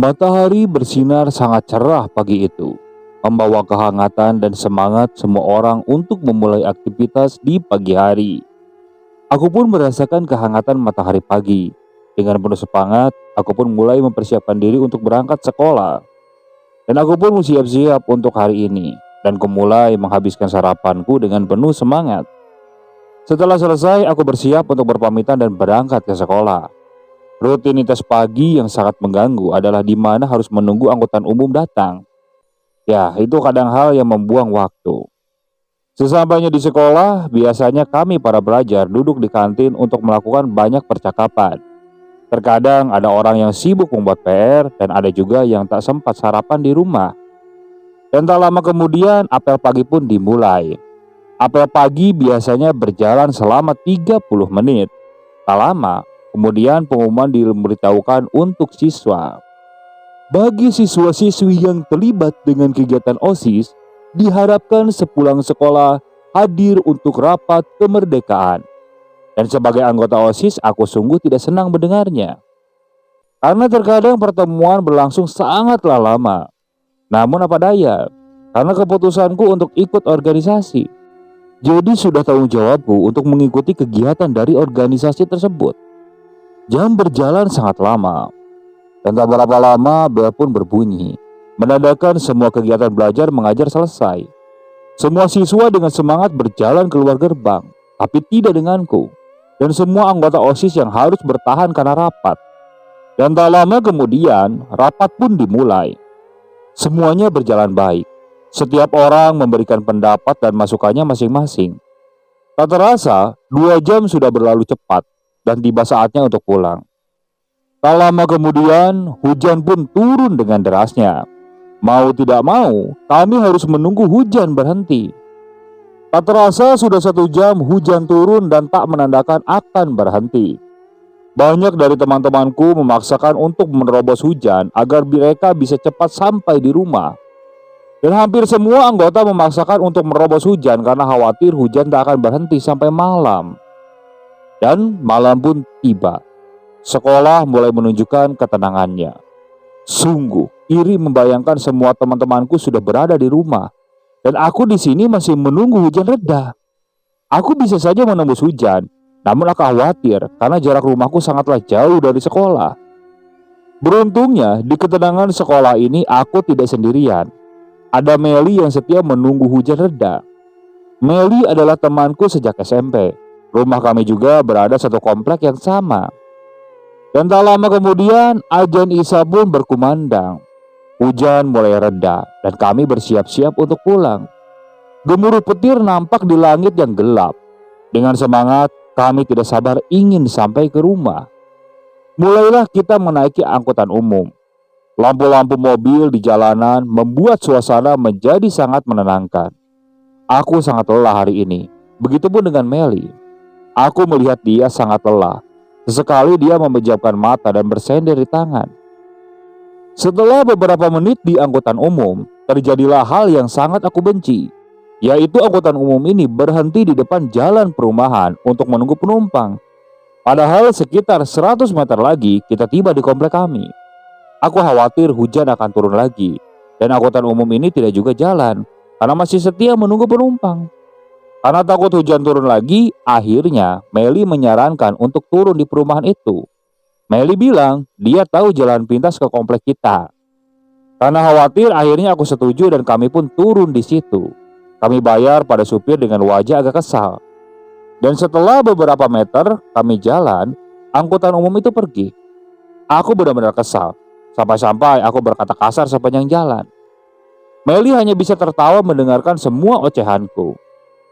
Matahari bersinar sangat cerah pagi itu, membawa kehangatan dan semangat semua orang untuk memulai aktivitas di pagi hari. Aku pun merasakan kehangatan matahari pagi. Dengan penuh semangat, aku pun mulai mempersiapkan diri untuk berangkat sekolah. Dan aku pun siap-siap untuk hari ini. Dan aku mulai menghabiskan sarapanku dengan penuh semangat. Setelah selesai, aku bersiap untuk berpamitan dan berangkat ke sekolah. Rutinitas pagi yang sangat mengganggu adalah di mana harus menunggu angkutan umum datang. Ya, itu kadang hal yang membuang waktu. Sesampainya di sekolah, biasanya kami para pelajar duduk di kantin untuk melakukan banyak percakapan. Terkadang ada orang yang sibuk membuat PR dan ada juga yang tak sempat sarapan di rumah. Dan tak lama kemudian apel pagi pun dimulai. Apel pagi biasanya berjalan selama 30 menit. Tak lama, kemudian pengumuman diberitahukan untuk siswa. Bagi siswa-siswi yang terlibat dengan kegiatan OSIS, diharapkan sepulang sekolah hadir untuk rapat kemerdekaan. Dan sebagai anggota OSIS, aku sungguh tidak senang mendengarnya. Karena terkadang pertemuan berlangsung sangatlah lama. Namun apa daya, karena keputusanku untuk ikut organisasi. Jadi sudah tanggung jawabku untuk mengikuti kegiatan dari organisasi tersebut. Jam berjalan sangat lama. Dan tak berapa lama bel pun berbunyi. Menandakan semua kegiatan belajar mengajar selesai. Semua siswa dengan semangat berjalan keluar gerbang, tapi tidak denganku. Dan semua anggota OSIS yang harus bertahan karena rapat. Dan tak lama kemudian rapat pun dimulai. Semuanya berjalan baik. Setiap orang memberikan pendapat dan masukannya masing-masing. Tak terasa 2 jam sudah berlalu cepat dan tiba saatnya untuk pulang. Tak lama kemudian hujan pun turun dengan derasnya. Mau tidak mau, kami harus menunggu hujan berhenti. Tak terasa sudah 1 jam hujan turun dan tak menandakan akan berhenti. Banyak dari teman-temanku memaksakan untuk menerobos hujan agar mereka bisa cepat sampai di rumah. Dan hampir semua anggota memaksakan untuk menerobos hujan karena khawatir hujan tak akan berhenti sampai malam. Dan malam pun tiba. Sekolah mulai menunjukkan ketenangannya. Sungguh iri membayangkan semua teman-temanku sudah berada di rumah. Dan aku di sini masih menunggu hujan reda. Aku bisa saja menembus hujan, namun aku khawatir karena jarak rumahku sangatlah jauh dari sekolah. Beruntungnya di ketenangan sekolah ini aku tidak sendirian. Ada Meli yang setia menunggu hujan reda. Meli adalah temanku sejak SMP. Rumah kami juga berada satu komplek yang sama. Dan tak lama kemudian azan Isya pun berkumandang. Hujan mulai reda dan kami bersiap-siap untuk pulang. Gemuruh petir nampak di langit yang gelap. Dengan semangat kami tidak sabar ingin sampai ke rumah. Mulailah kita menaiki angkutan umum. Lampu-lampu mobil di jalanan membuat suasana menjadi sangat menenangkan. Aku sangat lelah hari ini. Begitupun dengan Meli. Aku melihat dia sangat lelah. Sesekali dia memejamkan mata dan bersender di tangan. Setelah beberapa menit di angkutan umum, terjadilah hal yang sangat aku benci. Yaitu angkutan umum ini berhenti di depan jalan perumahan untuk menunggu penumpang. Padahal sekitar 100 meter lagi kita tiba di komplek kami. Aku khawatir hujan akan turun lagi. Dan angkutan umum ini tidak juga jalan karena masih setia menunggu penumpang. Karena takut hujan turun lagi, akhirnya Meli menyarankan untuk turun di perumahan itu. Meli bilang dia tahu jalan pintas ke komplek kita. Karena khawatir, akhirnya aku setuju dan kami pun turun di situ. Kami bayar pada supir dengan wajah agak kesal. Dan setelah beberapa meter kami jalan, angkutan umum itu pergi. Aku benar-benar kesal. Sampai-sampai aku berkata kasar sepanjang jalan. Meli hanya bisa tertawa mendengarkan semua ocehanku.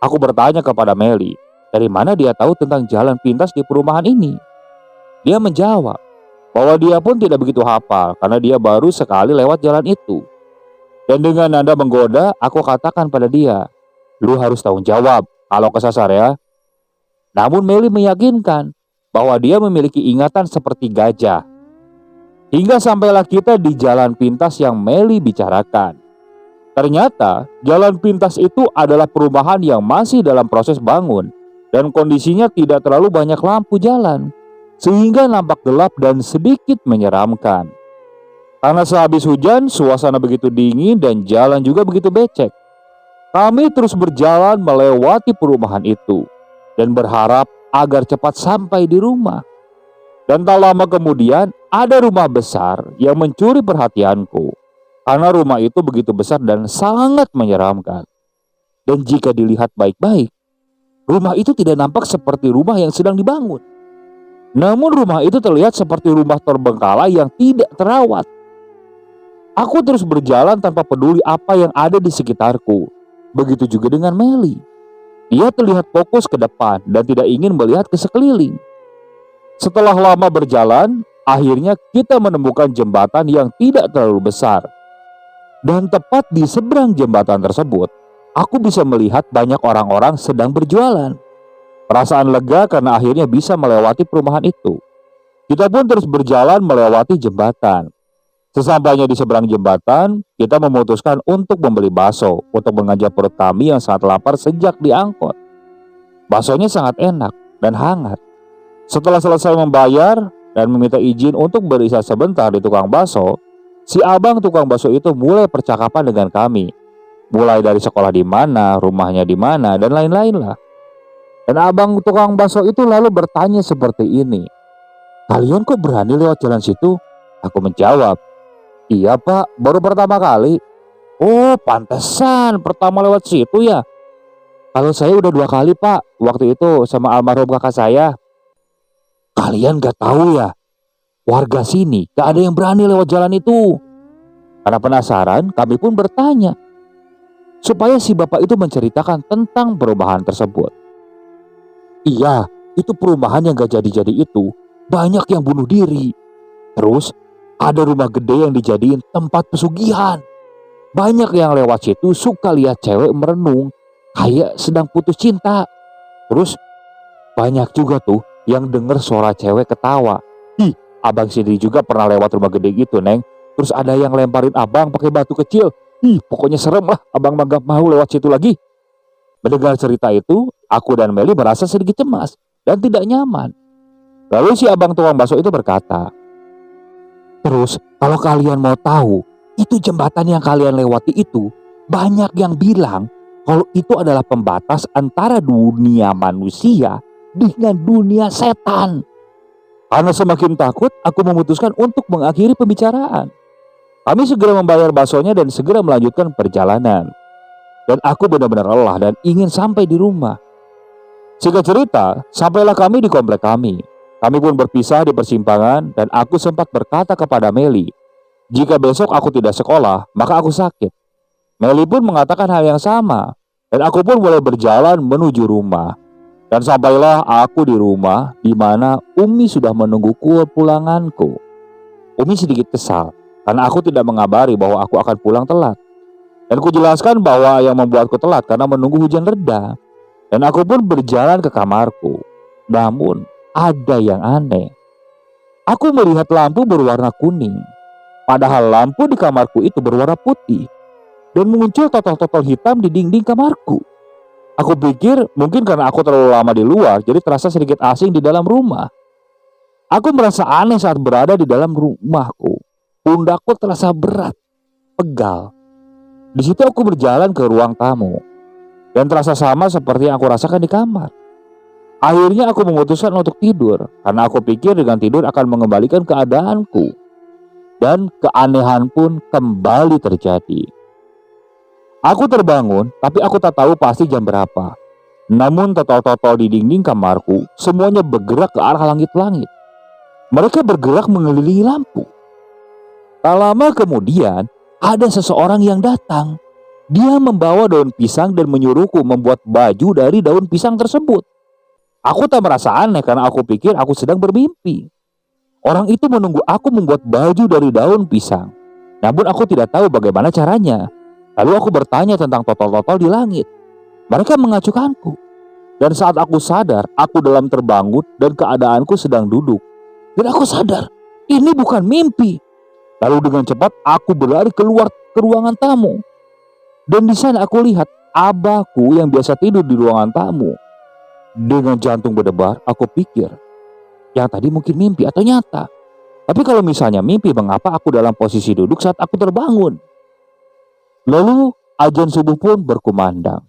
Aku bertanya kepada Meli, dari mana dia tahu tentang jalan pintas di perumahan ini? Dia menjawab bahwa dia pun tidak begitu hafal karena dia baru sekali lewat jalan itu. Dan dengan nada menggoda, aku katakan pada dia, "Lu harus tanggung jawab kalau kesasar ya." Namun Meli meyakinkan bahwa dia memiliki ingatan seperti gajah. Hingga sampailah kita di jalan pintas yang Meli bicarakan. Ternyata jalan pintas itu adalah perumahan yang masih dalam proses bangun dan kondisinya tidak terlalu banyak lampu jalan, sehingga nampak gelap dan sedikit menyeramkan. Karena sehabis hujan, suasana begitu dingin dan jalan juga begitu becek. Kami terus berjalan melewati perumahan itu dan berharap agar cepat sampai di rumah. Dan tak lama kemudian ada rumah besar yang mencuri perhatianku. Karena rumah itu begitu besar dan sangat menyeramkan. Dan jika dilihat baik-baik, rumah itu tidak nampak seperti rumah yang sedang dibangun. Namun rumah itu terlihat seperti rumah terbengkalai yang tidak terawat. Aku terus berjalan tanpa peduli apa yang ada di sekitarku. Begitu juga dengan Meli. Dia terlihat fokus ke depan dan tidak ingin melihat ke sekeliling. Setelah lama berjalan, akhirnya kita menemukan jembatan yang tidak terlalu besar. Dan tepat di seberang jembatan tersebut, aku bisa melihat banyak orang-orang sedang berjualan. Perasaan lega karena akhirnya bisa melewati perumahan itu. Kita pun terus berjalan melewati jembatan. Sesampainya di seberang jembatan, kita memutuskan untuk membeli bakso untuk mengajak perut kami yang sangat lapar sejak diangkut. Baksonya sangat enak dan hangat. Setelah selesai membayar dan meminta izin untuk beristirahat sebentar di tukang bakso, si abang tukang bakso itu mulai percakapan dengan kami. Mulai dari sekolah di mana, rumahnya di mana, dan lain-lain lah. Dan abang tukang bakso itu lalu bertanya seperti ini, "Kalian kok berani lewat jalan situ?" Aku menjawab, "Iya pak, baru pertama kali." "Oh pantesan pertama lewat situ ya. Kalau saya udah 2 kali pak, waktu itu sama almarhum kakak saya." "Kalian gak tahu ya, warga sini gak ada yang berani lewat jalan itu." Karena penasaran, kami pun bertanya supaya si bapak itu menceritakan tentang perumahan tersebut. "Iya, itu perumahan yang gak jadi-jadi itu banyak yang bunuh diri. Terus ada rumah gede yang dijadiin tempat pesugihan. Banyak yang lewat situ suka lihat cewek merenung kayak sedang putus cinta. Terus banyak juga tuh yang denger suara cewek ketawa. Ih, abang sendiri juga pernah lewat rumah gede gitu, Neng. Terus ada yang lemparin abang pakai batu kecil. Ih, pokoknya serem lah, abang mah gak mau lewat situ lagi." Mendengar cerita itu, aku dan Meli merasa sedikit cemas dan tidak nyaman. Lalu si abang tukang bakso itu berkata, "Terus kalau kalian mau tahu, itu jembatan yang kalian lewati itu, banyak yang bilang kalau itu adalah pembatas antara dunia manusia dengan dunia setan." Karena semakin takut, aku memutuskan untuk mengakhiri pembicaraan. Kami segera membayar baksonya dan segera melanjutkan perjalanan. Dan aku benar-benar lelah dan ingin sampai di rumah. Singkat cerita, sampailah kami di komplek kami. Kami pun berpisah di persimpangan dan aku sempat berkata kepada Meli, "Jika besok aku tidak sekolah, maka aku sakit." Meli pun mengatakan hal yang sama. Dan aku pun mulai berjalan menuju rumah. Dan sampailah aku di rumah di mana Umi sudah menunggu pulanganku. Umi sedikit kesal karena aku tidak mengabari bahwa aku akan pulang telat. Dan kujelaskan bahwa yang membuatku telat karena menunggu hujan reda. Dan aku pun berjalan ke kamarku. Namun ada yang aneh. Aku melihat lampu berwarna kuning. Padahal lampu di kamarku itu berwarna putih. Dan muncul totol-totol hitam di dinding kamarku. Aku pikir mungkin karena aku terlalu lama di luar, jadi terasa sedikit asing di dalam rumah. Aku merasa aneh saat berada di dalam rumahku. Pundakku terasa berat, pegal. Di situ aku berjalan ke ruang tamu. Dan terasa sama seperti yang aku rasakan di kamar. Akhirnya aku memutuskan untuk tidur. Karena aku pikir dengan tidur akan mengembalikan keadaanku. Dan keanehan pun kembali terjadi. Aku terbangun, tapi aku tak tahu pasti jam berapa. Namun totol-totol di dinding kamarku semuanya bergerak ke arah langit-langit. Mereka bergerak mengelilingi lampu. Tak lama kemudian, ada seseorang yang datang. Dia membawa daun pisang dan menyuruhku membuat baju dari daun pisang tersebut. Aku tak merasa aneh karena aku pikir aku sedang bermimpi. Orang itu menunggu aku membuat baju dari daun pisang. Namun aku tidak tahu bagaimana caranya. Lalu aku bertanya tentang totol-totol di langit. Mereka mengacuhkanku. Dan saat aku sadar, aku dalam terbangun dan keadaanku sedang duduk. Dan aku sadar, ini bukan mimpi. Lalu dengan cepat aku berlari keluar ke ruangan tamu. Dan di sana aku lihat abahku yang biasa tidur di ruangan tamu. Dengan jantung berdebar, aku pikir, yang tadi mungkin mimpi atau nyata. Tapi kalau misalnya mimpi, mengapa aku dalam posisi duduk saat aku terbangun? Lalu azan subuh pun berkumandang.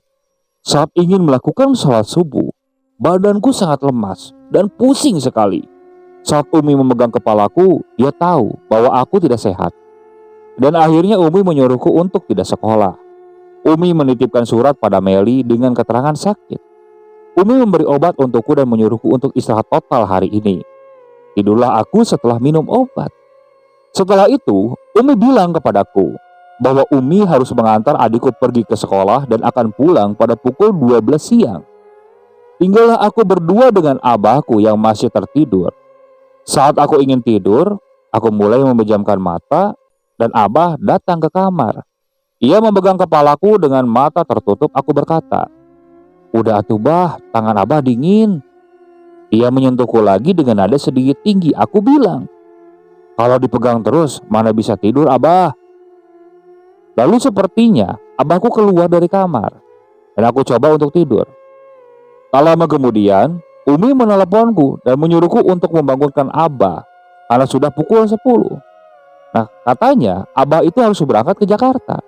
Saat ingin melakukan sholat subuh, badanku sangat lemas dan pusing sekali. Saat Umi memegang kepalaku, dia tahu bahwa aku tidak sehat. Dan akhirnya Umi menyuruhku untuk tidak sekolah. Umi menitipkan surat pada Meli dengan keterangan sakit. Umi memberi obat untukku dan menyuruhku untuk istirahat total hari ini. Tidurlah aku setelah minum obat. Setelah itu, Umi bilang kepadaku bahwa Umi harus mengantar adikku pergi ke sekolah dan akan pulang pada pukul 12 siang. Tinggallah aku berdua dengan abahku yang masih tertidur. Saat aku ingin tidur, aku mulai memejamkan mata dan abah datang ke kamar. Ia memegang kepalaku dengan mata tertutup. Aku berkata, "Udah atuh bah, tangan abah dingin." Dia menyentuhku lagi dengan nada sedikit tinggi. Aku bilang, "Kalau dipegang terus, mana bisa tidur abah?" Lalu sepertinya abahku keluar dari kamar dan aku coba untuk tidur. Tak lama kemudian, Umi meneleponku dan menyuruhku untuk membangunkan abah karena sudah pukul 10. Nah, katanya abah itu harus berangkat ke Jakarta.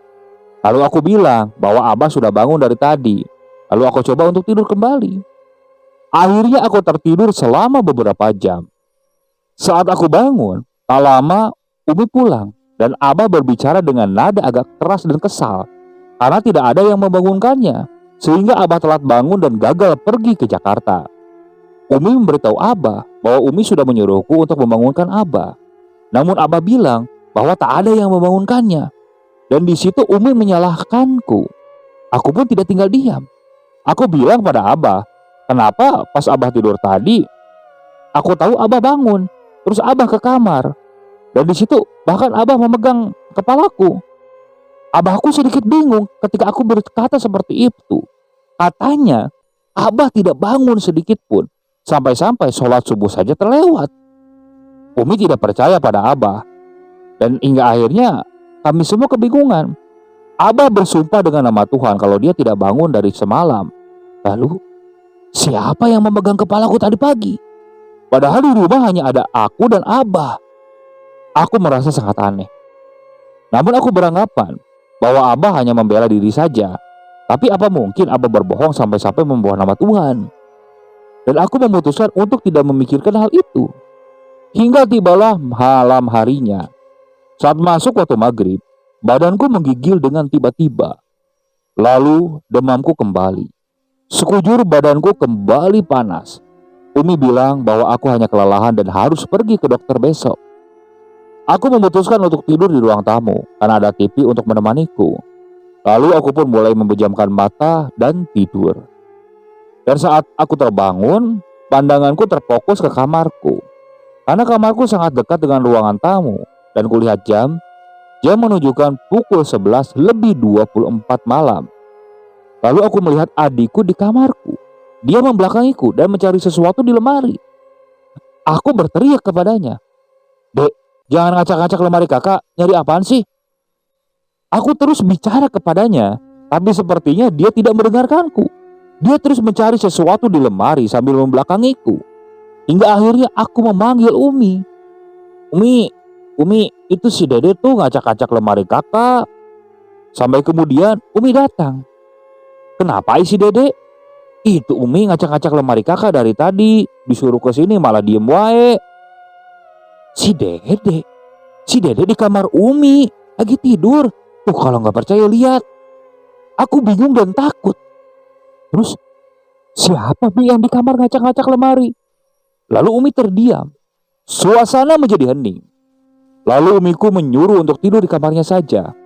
Lalu aku bilang bahwa abah sudah bangun dari tadi. Lalu aku coba untuk tidur kembali. Akhirnya aku tertidur selama beberapa jam. Saat aku bangun, tak lama Umi pulang dan abah berbicara dengan nada agak keras dan kesal karena tidak ada yang membangunkannya, sehingga abah telat bangun dan gagal pergi ke Jakarta. Umi memberitahu abah bahwa Umi sudah menyuruhku untuk membangunkan abah. Namun abah bilang bahwa tak ada yang membangunkannya. Dan di situ Umi menyalahkanku. Aku pun tidak tinggal diam. Aku bilang pada abah, kenapa pas abah tidur tadi, aku tahu abah bangun, terus abah ke kamar. Dan di situ bahkan abah memegang kepalaku. Abahku sedikit bingung ketika aku berkata seperti itu. Katanya, abah tidak bangun sedikit pun. Sampai-sampai sholat subuh saja terlewat. Umi tidak percaya pada abah. Dan hingga akhirnya kami semua kebingungan. Abah bersumpah dengan nama Tuhan kalau dia tidak bangun dari semalam. Lalu, siapa yang memegang kepalaku tadi pagi? Padahal di rumah hanya ada aku dan abah. Aku merasa sangat aneh. Namun aku beranggapan bahwa abah hanya membela diri saja. Tapi apa mungkin abah berbohong sampai-sampai membawa nama Tuhan? Dan aku memutuskan untuk tidak memikirkan hal itu. Hingga tibalah malam harinya. Saat masuk waktu maghrib, badanku menggigil dengan tiba-tiba. Lalu demamku kembali. Sekujur badanku kembali panas. Umi bilang bahwa aku hanya kelelahan dan harus pergi ke dokter besok. Aku memutuskan untuk tidur di ruang tamu karena ada TV untuk menemaniku. Lalu aku pun mulai memejamkan mata dan tidur. Dan saat aku terbangun, pandanganku terfokus ke kamarku. Karena kamarku sangat dekat dengan ruangan tamu. Dan kulihat jam menunjukkan pukul 11 lebih 24 malam. Lalu aku melihat adikku di kamarku. Dia membelakangiku dan mencari sesuatu di lemari. Aku berteriak kepadanya, "Dek, jangan ngacak-ngacak lemari kakak, nyari apaan sih?" Aku terus bicara kepadanya, tapi sepertinya dia tidak mendengarkanku. Dia terus mencari sesuatu di lemari sambil membelakangiku. Hingga akhirnya aku memanggil Umi. Umi, itu si Dede tuh ngacak-ngacak lemari kakak." Sampai kemudian Umi datang. "Kenapa si Dede?" "Itu Umi ngacak-ngacak lemari kakak dari tadi. Disuruh ke sini malah diem wae." Si Dede di kamar Umi lagi tidur. Tuh kalau nggak percaya lihat. Aku bingung dan takut. Terus siapa Bi yang di kamar ngacak-ngacak lemari? Lalu Umi terdiam. Suasana menjadi hening. Lalu Umiku menyuruh untuk tidur di kamarnya saja.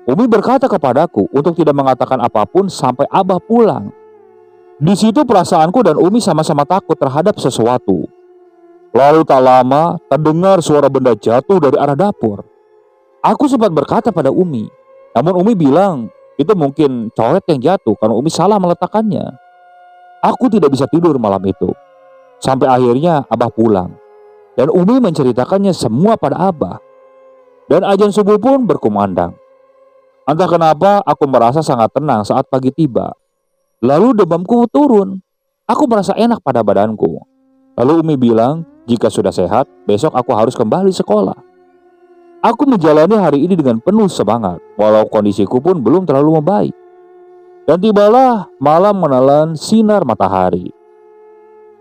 Umi berkata kepadaku untuk tidak mengatakan apapun sampai abah pulang. Di situ perasaanku dan Umi sama-sama takut terhadap sesuatu. Lalu tak lama terdengar suara benda jatuh dari arah dapur. Aku sempat berkata pada Umi. Namun Umi bilang itu mungkin coret yang jatuh karena Umi salah meletakkannya. Aku tidak bisa tidur malam itu. Sampai akhirnya abah pulang. Dan Umi menceritakannya semua pada abah. Dan azan subuh pun berkumandang. Entah kenapa aku merasa sangat tenang saat pagi tiba. Lalu demamku turun. Aku merasa enak pada badanku. Lalu Umi bilang, jika sudah sehat, besok aku harus kembali sekolah. Aku menjalani hari ini dengan penuh semangat, walau kondisiku pun belum terlalu membaik. Dan tibalah malam menelan sinar matahari.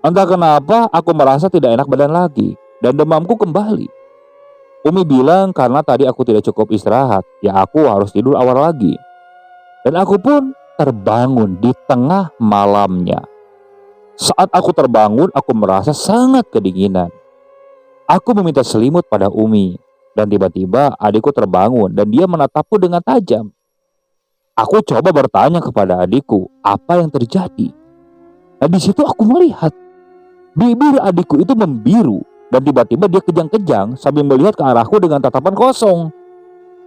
Entah kenapa aku merasa tidak enak badan lagi, dan demamku kembali. Umi bilang karena tadi aku tidak cukup istirahat, ya aku harus tidur awal lagi. Dan aku pun terbangun di tengah malamnya. Saat aku terbangun, aku merasa sangat kedinginan. Aku meminta selimut pada Umi, dan tiba-tiba adikku terbangun dan dia menatapku dengan tajam. Aku coba bertanya kepada adikku, apa yang terjadi? Nah, di situ aku melihat bibir adikku itu membiru dan tiba-tiba dia kejang-kejang sambil melihat ke arahku dengan tatapan kosong.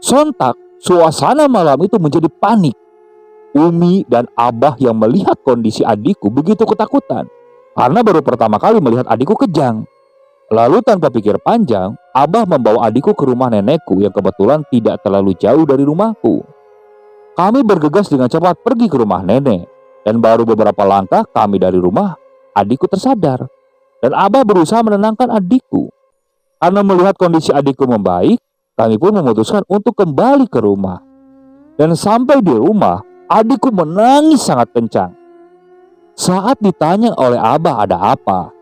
Sontak, suasana malam itu menjadi panik. Umi dan Abah yang melihat kondisi adikku begitu ketakutan karena baru pertama kali melihat adikku kejang. Lalu tanpa pikir panjang, Abah membawa adikku ke rumah nenekku yang kebetulan tidak terlalu jauh dari rumahku. Kami bergegas dengan cepat pergi ke rumah nenek, dan baru beberapa langkah kami dari rumah, adikku tersadar. Dan Abah berusaha menenangkan adikku. Karena melihat kondisi adikku membaik, kami pun memutuskan untuk kembali ke rumah. Dan sampai di rumah, adikku menangis sangat kencang. Saat ditanya oleh Abah ada apa,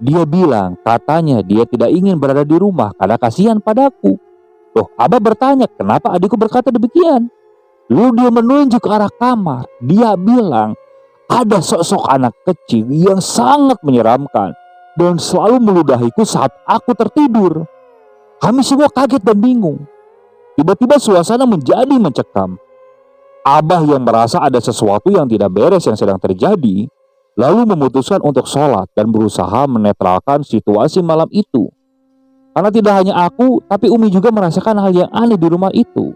dia bilang katanya dia tidak ingin berada di rumah karena kasihan padaku. Loh, Abah bertanya kenapa adikku berkata demikian. Lalu dia menunjuk ke arah kamar. Dia bilang ada sosok anak kecil yang sangat menyeramkan dan selalu meludahiku saat aku tertidur. Kami semua kaget dan bingung. Tiba-tiba suasana menjadi mencekam. Abah yang merasa ada sesuatu yang tidak beres yang sedang terjadi, lalu memutuskan untuk sholat dan berusaha menetralkan situasi malam itu. Karena tidak hanya aku, tapi Umi juga merasakan hal yang aneh di rumah itu.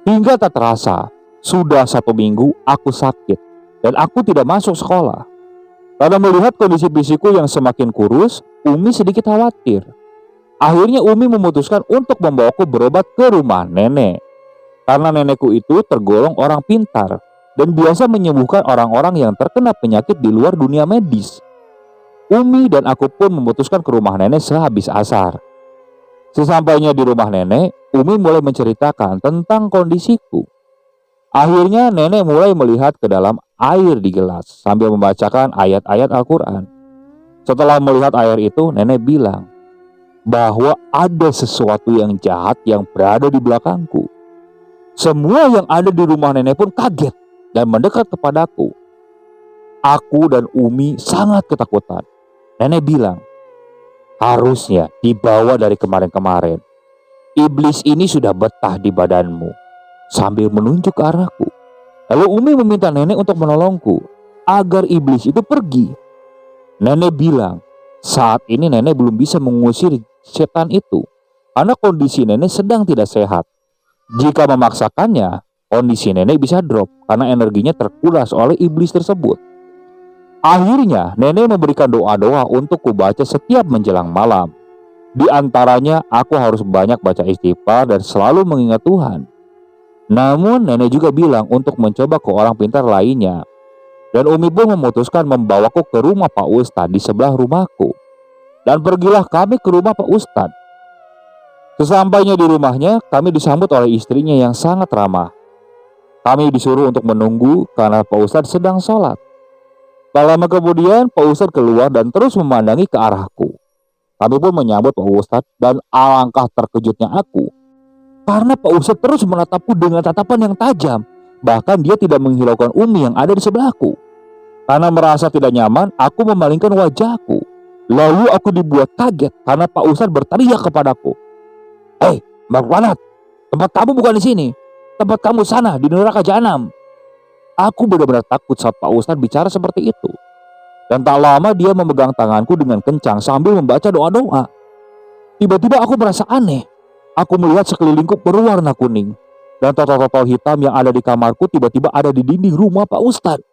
Hingga tak terasa, sudah 1 minggu aku sakit dan aku tidak masuk sekolah. Karena melihat kondisi fisikku yang semakin kurus, Umi sedikit khawatir. Akhirnya Umi memutuskan untuk membawaku berobat ke rumah nenek. Karena nenekku itu tergolong orang pintar dan biasa menyembuhkan orang-orang yang terkena penyakit di luar dunia medis. Umi dan aku pun memutuskan ke rumah nenek sehabis asar. Sesampainya di rumah nenek, Umi mulai menceritakan tentang kondisiku. Akhirnya nenek mulai melihat ke dalam air di gelas sambil membacakan ayat-ayat Al-Quran. Setelah melihat air itu, nenek bilang bahwa ada sesuatu yang jahat yang berada di belakangku. Semua yang ada di rumah nenek pun kaget dan mendekat kepadaku. Aku dan Umi sangat ketakutan. Nenek bilang, harusnya dibawa dari kemarin-kemarin. Iblis ini sudah betah di badanmu, sambil menunjuk ke arahku. Lalu Umi meminta nenek untuk menolongku agar iblis itu pergi. Nenek bilang, saat ini nenek belum bisa mengusir setan itu karena kondisi nenek sedang tidak sehat. Jika memaksakannya, kondisi nenek bisa drop karena energinya terkuras oleh iblis tersebut. Akhirnya, nenek memberikan doa-doa untuk kubaca setiap menjelang malam. Di antaranya, aku harus banyak baca istighfar dan selalu mengingat Tuhan. Namun, nenek juga bilang untuk mencoba ke orang pintar lainnya. Dan Umi pun memutuskan membawaku ke rumah Pak Ustadz di sebelah rumahku. Dan pergilah kami ke rumah Pak Ustadz. Sesampainya di rumahnya, kami disambut oleh istrinya yang sangat ramah. Kami disuruh untuk menunggu karena Pak Ustadz sedang sholat. Tak lama kemudian, Pak Ustadz keluar dan terus memandangi ke arahku. Kami pun menyambut Pak Ustadz dan alangkah terkejutnya aku. Karena Pak Ustadz terus menatapku dengan tatapan yang tajam. Bahkan dia tidak menghiraukan Umi yang ada di sebelahku. Karena merasa tidak nyaman, aku memalingkan wajahku. Lalu aku dibuat kaget karena Pak Ustadz berteriak kepadaku. Hei, Mbak Wanat, tempat kamu bukan di sini. Tempat kamu sana, di neraka jahanam. Aku benar-benar takut saat Pak Ustadz bicara seperti itu. Dan tak lama dia memegang tanganku dengan kencang sambil membaca doa-doa. Tiba-tiba aku merasa aneh. Aku melihat sekelilingku berwarna kuning. Dan totol-totol hitam yang ada di kamarku tiba-tiba ada di dinding rumah Pak Ustadz.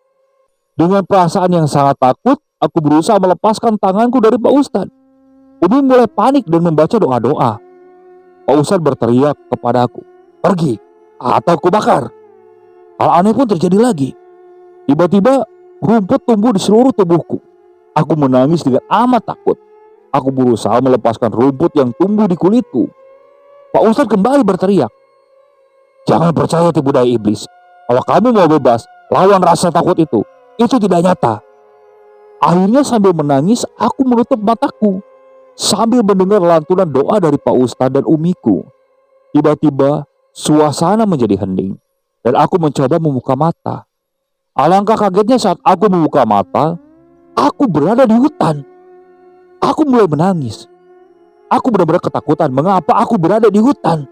Dengan perasaan yang sangat takut, aku berusaha melepaskan tanganku dari Pak Ustadz. Umi mulai panik dan membaca doa-doa. Pak Ustadz berteriak kepadaku, pergi atau aku bakar. Hal aneh pun terjadi lagi. Tiba-tiba rumput tumbuh di seluruh tubuhku. Aku menangis dengan amat takut. Aku berusaha melepaskan rumput yang tumbuh di kulitku. Pak Ustadz kembali berteriak, "Jangan percaya tipu daya iblis. Kalau kamu mau bebas, lawan rasa takut itu. Itu tidak nyata." Akhirnya sambil menangis, aku menutup mataku sambil mendengar lantunan doa dari Pak Ustadz dan umiku. Tiba-tiba, suasana menjadi hening dan aku mencoba membuka mata. Alangkah kagetnya saat aku membuka mata, aku berada di hutan. Aku mulai menangis. Aku benar-benar ketakutan mengapa aku berada di hutan.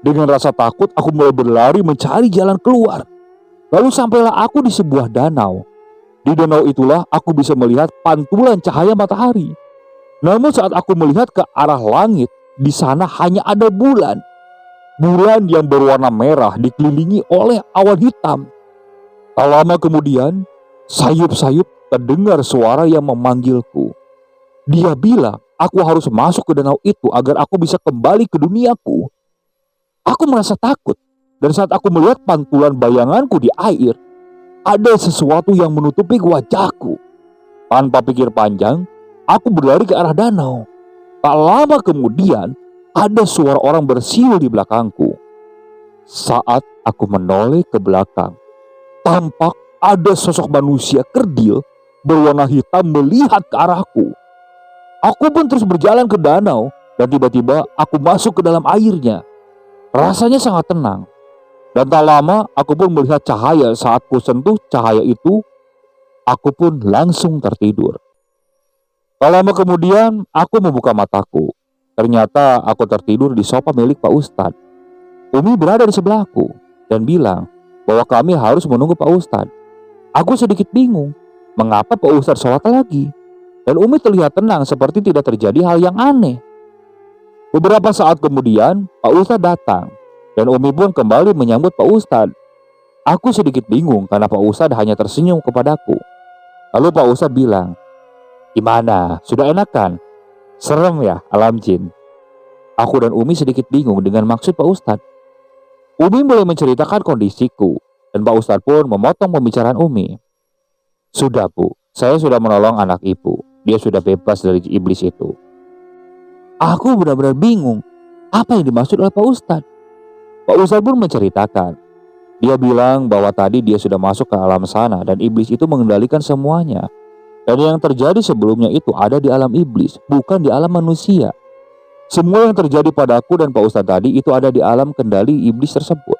Dengan rasa takut, aku mulai berlari mencari jalan keluar. Lalu sampailah aku di sebuah danau. Di danau itulah aku bisa melihat pantulan cahaya matahari. Namun saat aku melihat ke arah langit, di sana hanya ada bulan. Bulan yang berwarna merah dikelilingi oleh awan hitam. Tak lama kemudian, sayup-sayup terdengar suara yang memanggilku. Dia bilang aku harus masuk ke danau itu agar aku bisa kembali ke duniaku. Aku merasa takut, dan saat aku melihat pantulan bayanganku di air, ada sesuatu yang menutupi wajahku. Tanpa pikir panjang, aku berlari ke arah danau. Tak lama kemudian, ada suara orang bersiul di belakangku. Saat aku menoleh ke belakang, tampak ada sosok manusia kerdil berwarna hitam melihat ke arahku. Aku pun terus berjalan ke danau dan tiba-tiba aku masuk ke dalam airnya. Rasanya sangat tenang. Dan tak lama aku pun melihat cahaya. Saat ku sentuh cahaya itu, aku pun langsung tertidur. Tak lama kemudian aku membuka mataku. Ternyata aku tertidur di sofa milik Pak Ustadz. Umi berada di sebelahku dan bilang bahwa kami harus menunggu Pak Ustadz. Aku sedikit bingung, mengapa Pak Ustadz sholat lagi? Dan Umi terlihat tenang seperti tidak terjadi hal yang aneh. Beberapa saat kemudian Pak Ustadz datang dan Umi pun kembali menyambut Pak Ustadz. Aku sedikit bingung karena Pak Ustadz hanya tersenyum kepadaku. Lalu Pak Ustadz bilang, "Gimana? Sudah enak kan? Serem ya alam jin?" Aku dan Umi sedikit bingung dengan maksud Pak Ustadz. Umi mulai menceritakan kondisiku dan Pak Ustadz pun memotong pembicaraan Umi. "Sudah Bu, saya sudah menolong anak ibu. Dia sudah bebas dari iblis itu." Aku benar-benar bingung. Apa yang dimaksud oleh Pak Ustadz? Pak Ustadz pun menceritakan. Dia bilang bahwa tadi dia sudah masuk ke alam sana dan iblis itu mengendalikan semuanya. Dan yang terjadi sebelumnya itu ada di alam iblis, bukan di alam manusia. Semua yang terjadi padaku dan Pak Ustadz tadi itu ada di alam kendali iblis tersebut.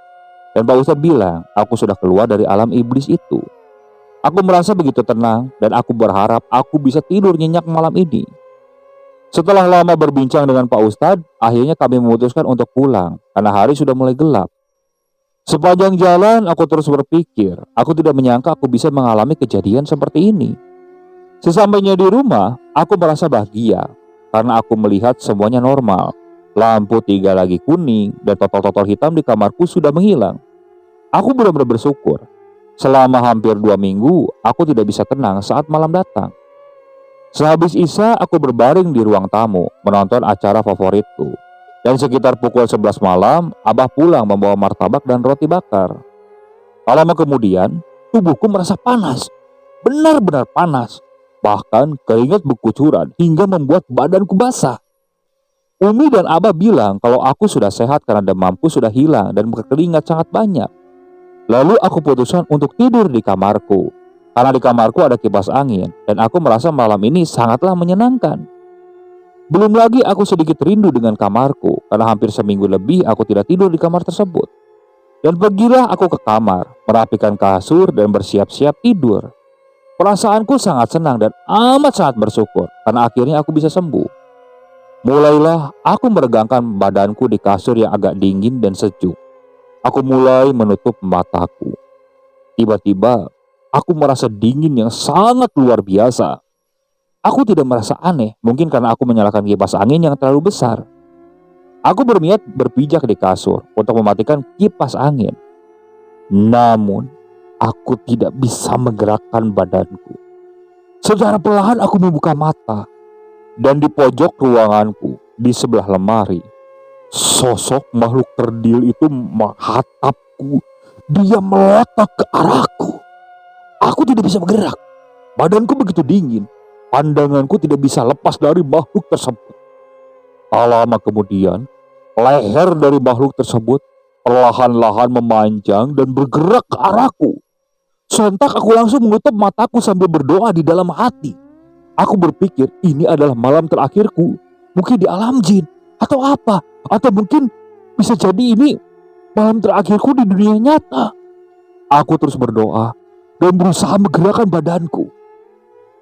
Dan Pak Ustadz bilang, aku sudah keluar dari alam iblis itu. Aku merasa begitu tenang dan aku berharap aku bisa tidur nyenyak malam ini. Setelah lama berbincang dengan Pak Ustadz, akhirnya kami memutuskan untuk pulang karena hari sudah mulai gelap. Sepanjang jalan aku terus berpikir, aku tidak menyangka aku bisa mengalami kejadian seperti ini. Sesampainya di rumah, aku merasa bahagia karena aku melihat semuanya normal. Lampu 3 lagi kuning dan totol-totol hitam di kamarku sudah menghilang. Aku benar-benar bersyukur. Selama hampir 2 minggu, aku tidak bisa tenang saat malam datang. Sehabis Isya, aku berbaring di ruang tamu menonton acara favoritku. Dan sekitar pukul 11 malam, Abah pulang membawa martabak dan roti bakar. Tak lama kemudian, tubuhku merasa panas. Benar-benar panas. Bahkan keringat berkucuran hingga membuat badanku basah. Umi dan Abah bilang kalau aku sudah sehat karena demamku sudah hilang dan berkeringat sangat banyak. Lalu aku putuskan untuk tidur di kamarku. Karena di kamarku ada kipas angin dan aku merasa malam ini sangatlah menyenangkan. Belum lagi aku sedikit rindu dengan kamarku karena hampir seminggu lebih aku tidak tidur di kamar tersebut. Dan pergilah aku ke kamar, merapikan kasur dan bersiap-siap tidur. Perasaanku sangat senang dan amat sangat bersyukur karena akhirnya aku bisa sembuh. Mulailah aku meregangkan badanku di kasur yang agak dingin dan sejuk. Aku mulai menutup mataku. Tiba-tiba aku merasa dingin yang sangat luar biasa. Aku tidak merasa aneh, mungkin karena aku menyalakan kipas angin yang terlalu besar. Aku berniat berpijak di kasur untuk mematikan kipas angin. Namun, aku tidak bisa menggerakkan badanku. Secara perlahan aku membuka mata. Dan di pojok ruanganku, di sebelah lemari, sosok makhluk kerdil itu menghadapku. Dia melotot ke arahku. Aku tidak bisa bergerak. Badanku begitu dingin. Pandanganku tidak bisa lepas dari makhluk tersebut. Tak lama kemudian, leher dari makhluk tersebut perlahan-lahan memanjang dan bergerak ke arahku. Sontak aku langsung menutup mataku sambil berdoa di dalam hati. Aku berpikir ini adalah malam terakhirku. Mungkin di alam jin atau apa. Atau mungkin bisa jadi ini malam terakhirku di dunia nyata. Aku terus berdoa dan berusaha menggerakkan badanku.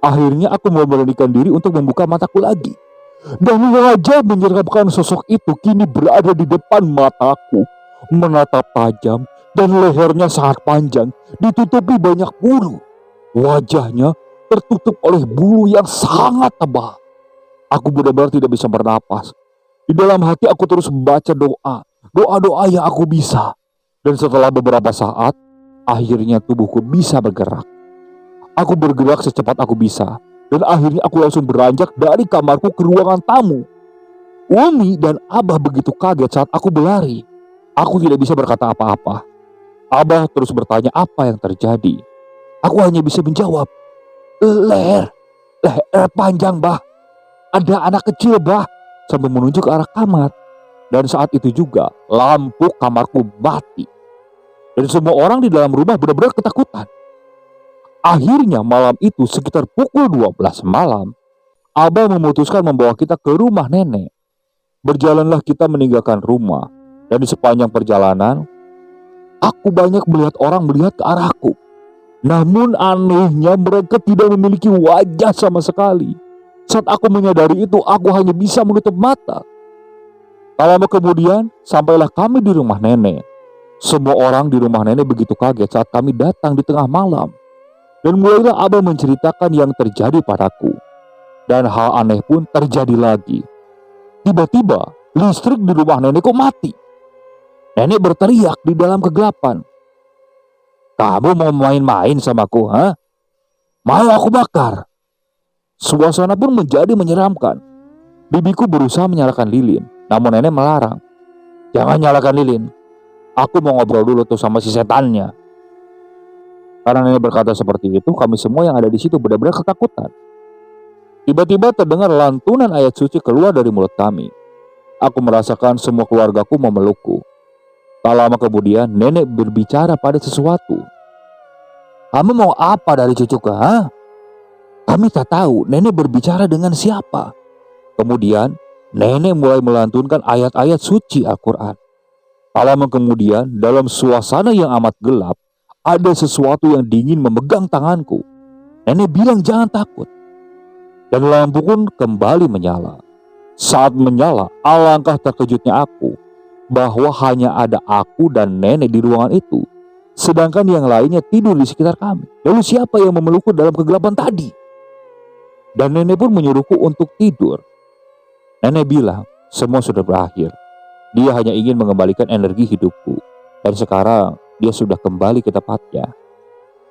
Akhirnya aku memberanikan diri untuk membuka mataku lagi. Dan wajah menyeramkan sosok itu kini berada di depan mataku, menatap tajam dan lehernya sangat panjang, ditutupi banyak bulu. Wajahnya tertutup oleh bulu yang sangat tebal. Aku benar-benar tidak bisa bernapas. Di dalam hati aku terus membaca doa yang aku bisa. Dan setelah beberapa saat, akhirnya tubuhku bisa bergerak. Aku bergerak secepat aku bisa. Dan akhirnya aku langsung beranjak dari kamarku ke ruangan tamu. Umi dan Abah begitu kaget saat aku berlari. Aku tidak bisa berkata apa-apa. Abah terus bertanya apa yang terjadi. Aku hanya bisa menjawab, leher panjang, Bah. Ada anak kecil, Bah, sambil menunjuk ke arah kamar. Dan saat itu juga lampu kamarku mati. Dan semua orang di dalam rumah benar-benar ketakutan. Akhirnya malam itu sekitar pukul 12 malam, Abah memutuskan membawa kita ke rumah nenek. Berjalanlah kita meninggalkan rumah. Dan di sepanjang perjalanan, aku banyak melihat orang melihat ke arahku. Namun anehnya mereka tidak memiliki wajah sama sekali. Saat aku menyadari itu, aku hanya bisa menutup mata. Tak lama kemudian, sampailah kami di rumah nenek. Semua orang di rumah nenek begitu kaget saat kami datang di tengah malam. Dan mulailah Abah menceritakan yang terjadi padaku. Dan hal aneh pun terjadi lagi. Tiba-tiba, listrik di rumah nenekku mati. Nenek berteriak di dalam kegelapan. Kamu mau main-main sama aku, ha? Mau aku bakar? Suasana pun menjadi menyeramkan. Bibiku berusaha menyalakan lilin, namun nenek melarang. Jangan nyalakan lilin. Aku mau ngobrol dulu tuh sama si setannya. Karena nenek berkata seperti itu, kami semua yang ada di situ benar-benar ketakutan. Tiba-tiba terdengar lantunan ayat suci keluar dari mulut kami. Aku merasakan semua keluargaku memelukku. Tak lama kemudian, nenek berbicara pada sesuatu. Kamu mau apa dari cucuku, ha? Kami tak tahu nenek berbicara dengan siapa. Kemudian, nenek mulai melantunkan ayat-ayat suci Al-Quran. Tak lama kemudian, dalam suasana yang amat gelap, ada sesuatu yang dingin memegang tanganku. Nenek bilang jangan takut. Dan lampu pun kembali menyala. Saat menyala, alangkah terkejutnya aku bahwa hanya ada aku dan nenek di ruangan itu. Sedangkan yang lainnya tidur di sekitar kami. Lalu siapa yang memelukku dalam kegelapan tadi? Dan nenek pun menyuruhku untuk tidur. Nenek bilang semua sudah berakhir. Dia hanya ingin mengembalikan energi hidupku. Dan sekarang dia sudah kembali ke tempatnya.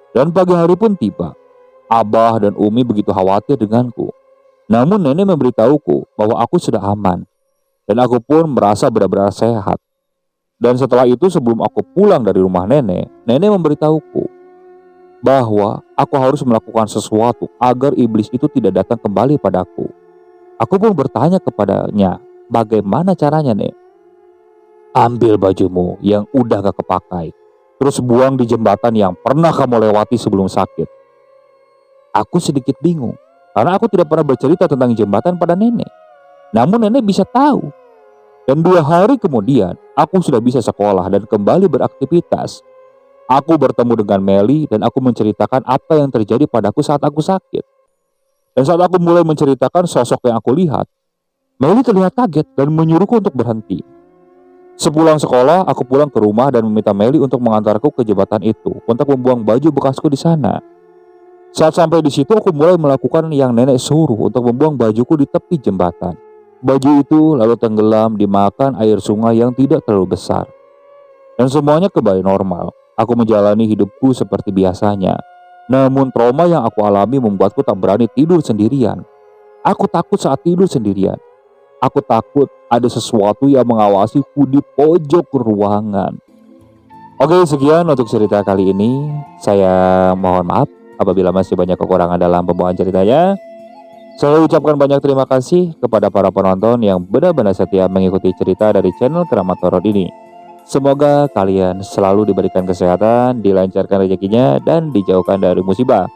Dan pagi hari pun tiba. Abah dan Umi begitu khawatir denganku. Namun nenek memberitahuku bahwa aku sudah aman. Dan aku pun merasa benar-benar sehat. Dan setelah itu sebelum aku pulang dari rumah nenek, nenek memberitahuku bahwa aku harus melakukan sesuatu agar iblis itu tidak datang kembali padaku. Aku pun bertanya kepadanya, bagaimana caranya, Nek? Ambil bajumu yang udah gak kepakai. Terus buang di jembatan yang pernah kamu lewati sebelum sakit. Aku sedikit bingung, karena aku tidak pernah bercerita tentang jembatan pada nenek. Namun nenek bisa tahu. Dan 2 hari kemudian, aku sudah bisa sekolah dan kembali beraktivitas. Aku bertemu dengan Meli dan aku menceritakan apa yang terjadi padaku saat aku sakit. Dan saat aku mulai menceritakan sosok yang aku lihat, Meli terlihat kaget dan menyuruhku untuk berhenti. Sepulang sekolah, aku pulang ke rumah dan meminta Meli untuk mengantarku ke jembatan itu untuk membuang baju bekasku di sana. Saat sampai di situ, aku mulai melakukan yang nenek suruh untuk membuang bajuku di tepi jembatan. Baju itu lalu tenggelam dimakan air sungai yang tidak terlalu besar. Dan semuanya kembali normal. Aku menjalani hidupku seperti biasanya. Namun trauma yang aku alami membuatku tak berani tidur sendirian. Aku takut saat tidur sendirian. Aku takut ada sesuatu yang mengawasiku di pojok ruangan. Oke, sekian untuk cerita kali ini. Saya mohon maaf apabila masih banyak kekurangan dalam pembawaan ceritanya. Saya ucapkan banyak terima kasih kepada para penonton yang benar-benar setia mengikuti cerita dari channel Keramat Horor ini. Semoga kalian selalu diberikan kesehatan, dilancarkan rezekinya, dan dijauhkan dari musibah.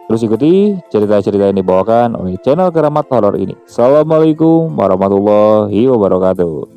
Terus ikuti cerita-cerita yang dibawakan oleh channel Keramat Horor ini. Assalamualaikum warahmatullahi wabarakatuh.